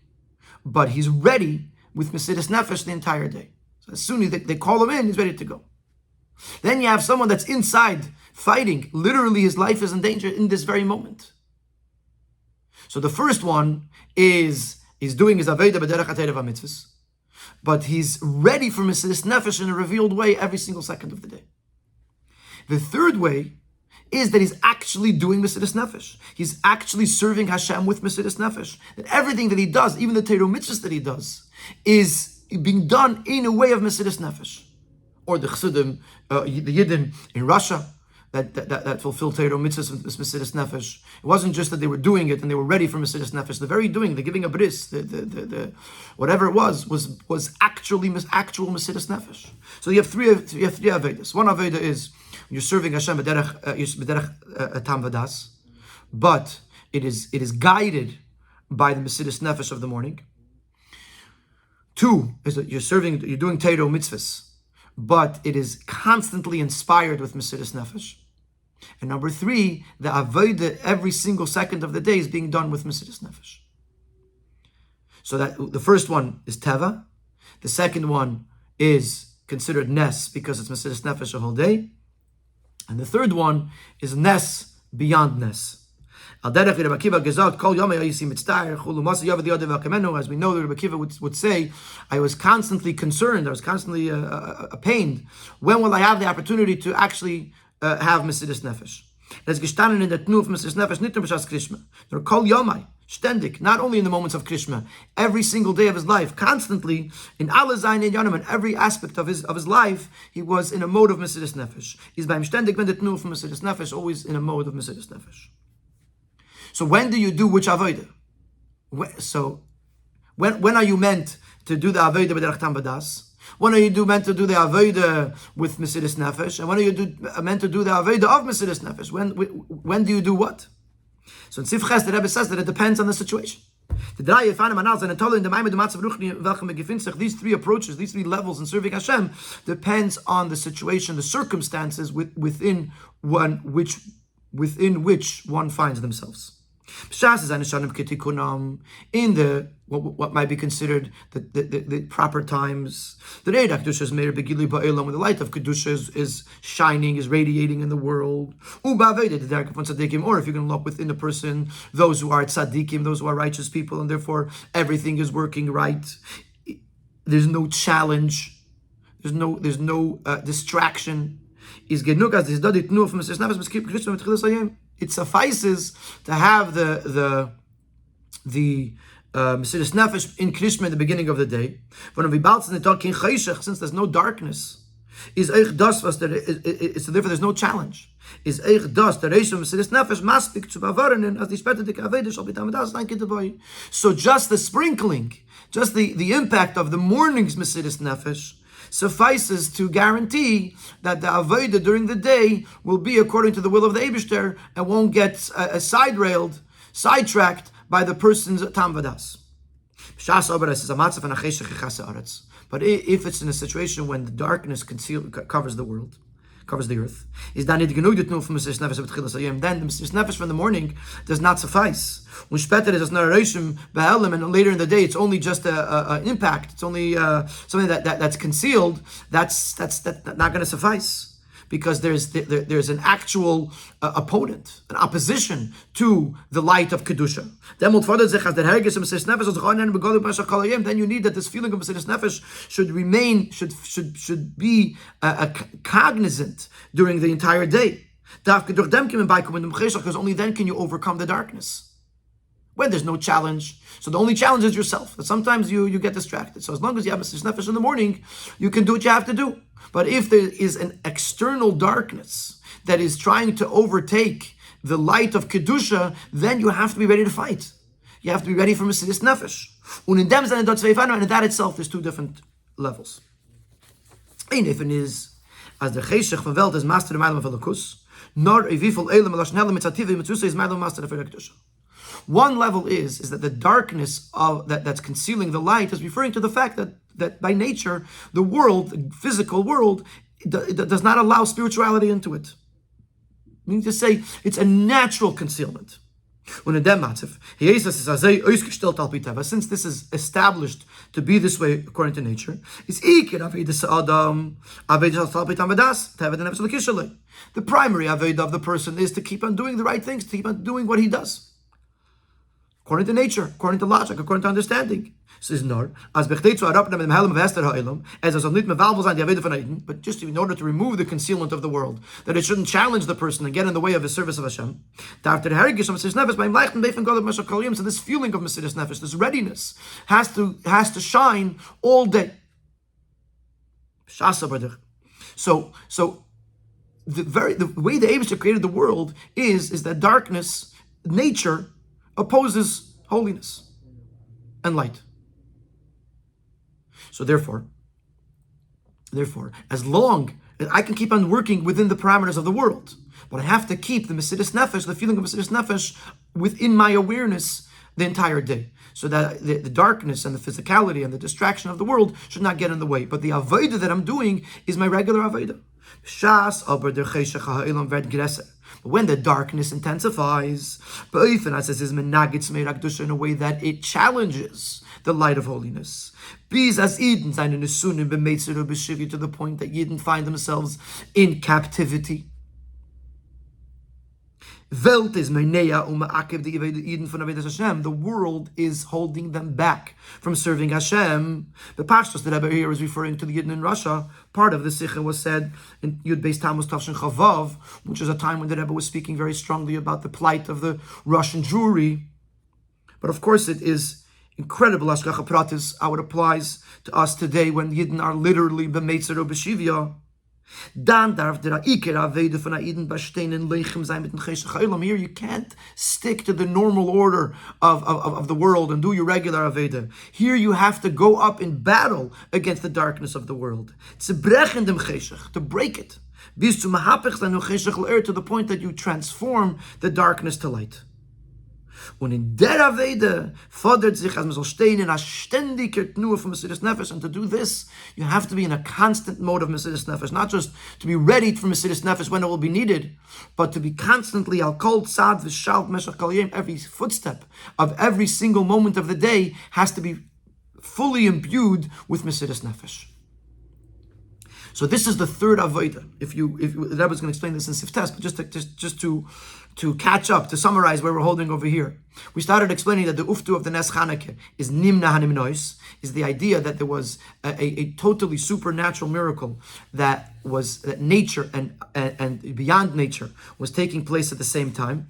but he's ready with Mesidus Nefesh the entire day. So as soon as they call him in, he's ready to go. Then you have someone that's inside fighting. Literally, his life is in danger in this very moment. So the first one is He's doing his Aveda b'derech HaTorah v'mitzvos, but he's ready for Mesiras Nefesh in a revealed way every single second of the day. The third way is that he's actually doing Mesiras Nefesh. He's actually serving Hashem with Mesiras Nefesh. That everything that he does, even the Torah mitzvahs that he does, is being done in a way of Mesiras Nefesh. Or the Chassidim, the Yidden in Russia, that fulfilled Torah mitzvahs with Mesiras Nefesh. It wasn't just that they were doing it and they were ready for Mesiras Nefesh. The very doing, the giving a bris, the whatever it was actually actual Mesiras Nefesh. So you have three Avedas. One Aveda is you're serving Hashem b'derech tam vadas, but it is guided by the Mesiras Nefesh of the morning. Two is that you're doing Torah mitzvahs, but it is constantly inspired with Mesiras Nefesh. And number three, the Avodah every single second of the day is being done with Mesiras Nefesh. So that the first one is Teva, the second one is considered Nes because it's Mesiras Nefesh a whole day, and the third one is Nes beyond Nes. As we know, the Rabbi Akiva would say, I was constantly concerned, I was constantly pained. When will I have the opportunity to actually have Mesiras Nefesh? Es gestanden in der Tnu of Mesiras Nefesh, nicht nur b'shas Krishma. Nur kol yomai, ständig, not only in the moments of Krishma, every single day of his life, constantly, in alle seine Yonim, in every aspect of his life, he was in a mode of Mesiras Nefesh. He's beim ständig wenn der Tnu of Mesiras Nefesh, always in a mode of Mesiras Nefesh. So when do you do which avodah? So when are you meant to do the avodah b'derech tam vadas? When are you meant to do the avodah with Mesiras Nefesh? And when are you meant to do the avodah of Mesiras Nefesh? When do you do what? So in Sif Ches, the Rebbe says that it depends on the situation. These three approaches, these three levels in serving Hashem depends on the situation, the circumstances within which one finds themselves. In the what might be considered the proper times, the light of Kedusha is shining, is radiating in the world. Or if you can look within the person, those who are tzaddikim, those who are righteous people, and therefore everything is working right. There's no challenge. There's no distraction. It suffices to have the Mesiras Nefesh in Krishma in the beginning of the day. Since there's no darkness, so therefore there's no challenge. So just the sprinkling, just the impact of the morning's Mesiras Nefesh suffices to guarantee that the avodah during the day will be according to the will of the Eibishter and won't get sidetracked by the person's tam vadas. But if it's in a situation when the darkness covers the world, covers the earth, then the Mesiras Nefesh from the morning does not suffice. And later in the day, it's only just an impact. It's only something that's concealed. That's not going to suffice. Because there's an actual opponent, an opposition to the light of Kedusha. Then you need that this feeling of Mesiras Nefesh should be cognizant during the entire day. Because only then can you overcome the darkness. When there's no challenge. So the only challenge is yourself. But sometimes you get distracted. So as long as you have Mesiras Nefesh in the morning, you can do what you have to do. But if there is an external darkness that is trying to overtake the light of Kedusha, then you have to be ready to fight. You have to be ready for Mesiras Nefesh. And in that itself, there's two different levels. Een even is, as the Cheshech van Welt is master de Meilam of Elokus, nor evifol elam elashnele mitzative mitzusa is Meilam master of Kedusha. One level is that the darkness that's concealing the light is referring to the fact that by nature, the world, the physical world, does not allow spirituality into it. Meaning to say, it's a natural concealment. Since this is established to be this way according to nature, the primary avodah of the person is to keep on doing the right things, to keep on doing what he does. according to nature, according to logic, according to understanding. Says Nor, as bechteitzu arapnem in helm vester ha'elam, as as nit mevalvel sein die aveda von Eden, but just in order to remove the concealment of the world, that it shouldn't challenge the person and get in the way of his service of Hashem. After the hergish of Mesiris Nefesh, beim leichten beif von Gott Meshach Kalim, so this feeling of Mesiris Nefesh, this readiness, has to shine all day. So the way the Eibusher created the world is that darkness, nature, opposes holiness and light. So therefore, as long as I can keep on working within the parameters of the world, but I have to keep the Mesiris Nefesh, the feeling of Mesiris Nefesh, within my awareness the entire day, so that the darkness and the physicality and the distraction of the world should not get in the way. But the avodah that I'm doing is my regular avodah. But when the darkness intensifies, in a way that it challenges the light of holiness, to the point that Yidden find themselves in captivity. The world is holding them back from serving Hashem. The pashtus that Rabbi here is referring to the Yidden in Russia. Part of the Sikha was said in Yud Beis Tammuz Tavshin Chavav, which is a time when the Rebbe was speaking very strongly about the plight of the Russian Jewry. But of course it is incredible Hashgacha Pratis, how it applies to us today when Yidden are literally b'meitzer or b'shivya. Here you can't stick to the normal order of the world and do your regular Aveda. Here you have to go up in battle against the darkness of the world. To break it. To the point that you transform the darkness to light. Und in der Aveda fordert sich, als man soll stehen in a ständiger Tnuah from Mesiris Nefesh, and to do this, you have to be in a constant mode of Mesiris Nefesh, not just to be ready for Mesiris Nefesh when it will be needed, but to be constantly al kol tzad v'shal meshach kol yom. Every footstep of every single moment of the day has to be fully imbued with Mesiris Nefesh. So this is the third avodah. If the Rebbe is going to explain this in Siftes, but just to catch up, to summarize where we're holding over here, we started explaining that the uftu of the Nes Chanukah is nimna hanimnois, is the idea that there was a totally supernatural miracle that nature and beyond nature was taking place at the same time.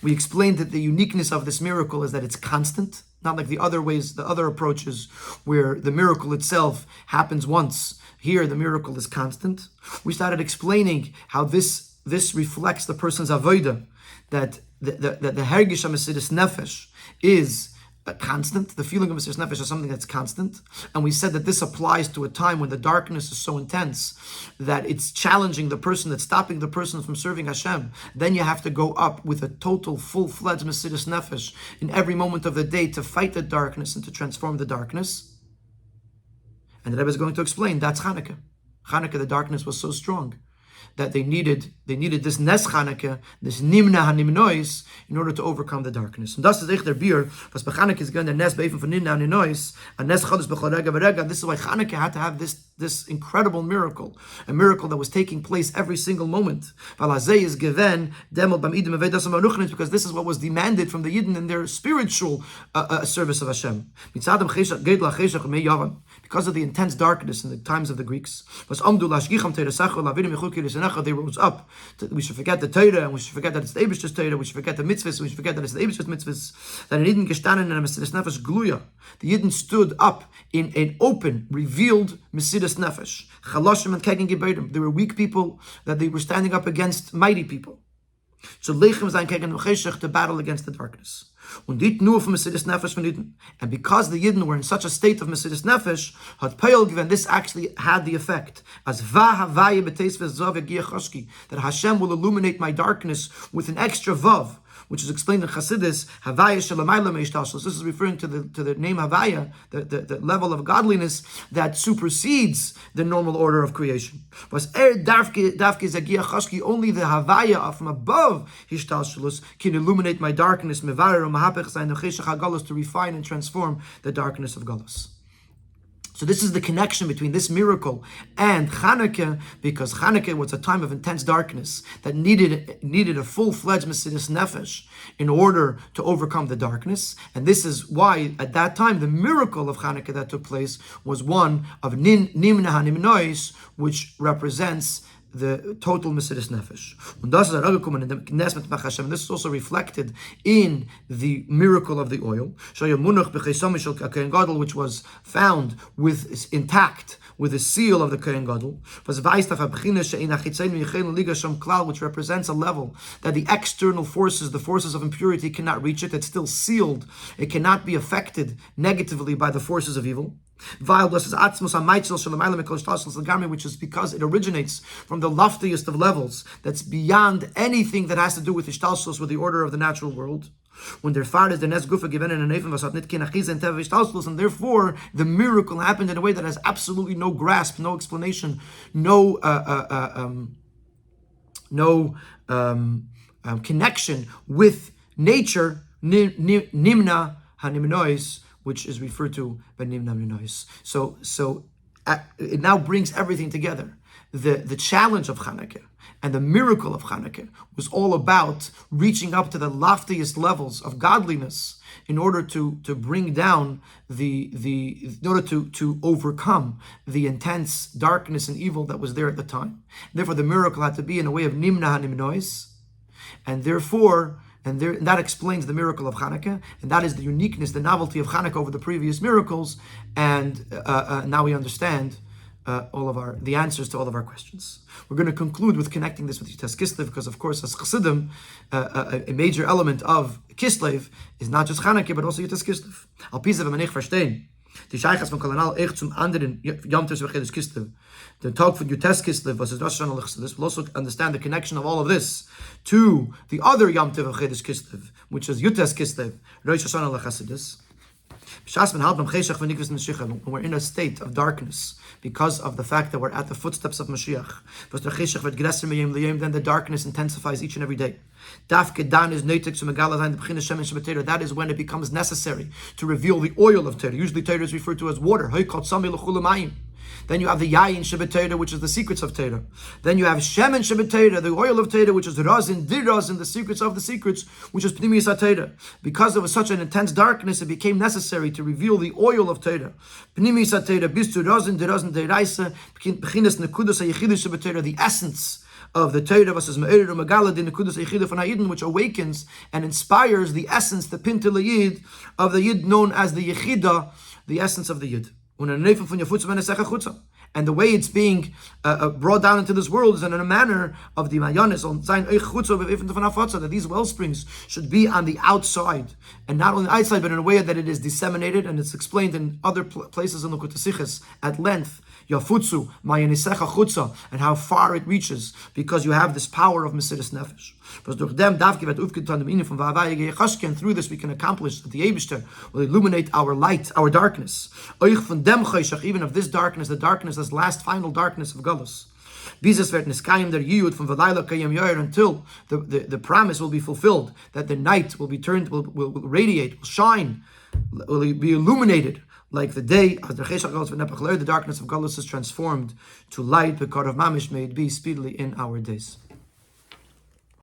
We explained that the uniqueness of this miracle is that it's constant, not like the other approaches where the miracle itself happens once. Here, the miracle is constant. We started explaining how this reflects the person's avodah, that the hergish of Mesiris Nefesh is constant. The feeling of Mesiris Nefesh is something that's constant. And we said that this applies to a time when the darkness is so intense that it's challenging the person, that's stopping the person from serving Hashem. Then you have to go up with a total, full-fledged Mesiris Nefesh in every moment of the day to fight the darkness and to transform the darkness. And the Rebbe is going to explain that's Chanukah. Chanukah, the darkness was so strong that they needed this Nes Chanukah, this Nimna HaNimnois, in order to overcome the darkness. And das ist echt der Bier, was bei Chanukah is going der Nes Beifen von Nimna HaNimnois, a Nes Chodesh B'chol Rega V'Rega. This is why Chanukah had to have this incredible miracle, a miracle that was taking place every single moment. Because this is what was demanded from the Yidden in their spiritual service of Hashem. Because of the intense darkness in the times of the Greeks, they rose up. We should forget the Torah, and we should forget that it's the Eibusher's Torah. We should forget the mitzvahs, and we should forget that it's the Eibusher's mitzvahs. That in Yidden gestanden in a Mesiris Nefesh gluya. The Yidden stood up in an open, revealed Mesiris Nefesh. Chaloshim and kegen gebedim. They were weak people that they were standing up against mighty people. So lechem sein kegen v'cheshach, to battle against the darkness. And because the Yidden were in such a state of Mesiris Nefesh, and this actually had the effect as that Hashem will illuminate my darkness with an extra vav, which is explained in Chassidus, Havaya Shalamayla Meishtalshus. This is referring to the name Havaya, the level of godliness that supersedes the normal order of creation. Was only the Havaya from above Hishtalshus can illuminate my darkness, to refine and transform the darkness of Galus. So this is the connection between this miracle and Chanukah, because Chanukah was a time of intense darkness that needed a full-fledged Mesidus Nefesh in order to overcome the darkness. And this is why, at that time, the miracle of Chanukah that took place was one of Nimna HaNimnois, which represents the total Mesidus Nefesh. And this is also reflected in the miracle of the oil, which was found intact with the seal of the Kohen Gadol, which represents a level that the external forces, the forces of impurity, cannot reach it. It's still sealed. It cannot be affected negatively by the forces of evil. Which is because it originates from the loftiest of levels, that's beyond anything that has to do with Ishtalshlus, with the order of the natural world. When their father is the Nes Gufa given in a Nefen was not kin achiz and teva Ishtalshlus, and therefore the miracle happened in a way that has absolutely no grasp, no explanation, no connection with nature. Nimna hanimnois, which is referred to by Nimna Minois. So it now brings everything together. The challenge of Chanukah and the miracle of Chanukah was all about reaching up to the loftiest levels of godliness in order to bring down in order to overcome the intense darkness and evil that was there at the time. Therefore, the miracle had to be in a way of Nimna HaNimnois, and therefore. And that explains the miracle of Chanukah, and that is the uniqueness, the novelty of Chanukah over the previous miracles. And now we understand the answers to all of our questions. We're going to conclude with connecting this with Yutas Kislev, because of course, as Chassidim, a major element of Kislev is not just Chanukah, but also Yutas Kislev. Al Pisav Manich verstehen. Die Sheichas von Kalanal echt zum anderen Yomtes V'Chedes Kislev. The talk from Yutas Kislev versus Rosh Hashanah L'Chassidus. We'll also understand the connection of all of this to the other Yom Tov V'Chedes Kislev, which is Yutas Kislev, Rosh Hashanah L'Chassidus. When we're in a state of darkness because of the fact that we're at the footsteps of Mashiach, then the darkness intensifies each and every day. That is when it becomes necessary to reveal the oil of Torah. Usually Torah is referred to as water. Then you have the Yayin Shebet Torah, which is the secrets of Torah. Then you have Shemen Shebet Torah, the oil of Torah, which is Razin, Dirazin, the secrets of the secrets, which is Pnimiyus HaTorah. Because of such an intense darkness, it became necessary to reveal the oil of Torah. Pnimiyus HaTorah, Bistu Razin, Dirazin, Deiraisa, Bechinas Nekudas HaYechidah Shebet Torah, the essence of the Torah, which awakens and inspires the essence, the Pintel Yid of the Yid known as the Yechidah, the essence of the Yid. And the way it's being brought down into this world is in a manner of the Mayanis, that these well springs should be on the outside, and not on the outside, but in a way that it is disseminated, and it's explained in other places in the Kutasiches at length. Yafutsu, Mayanisecha Chutza, and how far it reaches, because you have this power of Mesidus Nefesh. And through this we can accomplish that the Eibishter will illuminate our light, our darkness. Even of this darkness, the darkness, this last final darkness of Galus. Until the promise will be fulfilled, that the night will be turned, will radiate, will shine, will be illuminated like the day, as the darkness of Galus is transformed to light, because of Mamish may it be speedily in our days.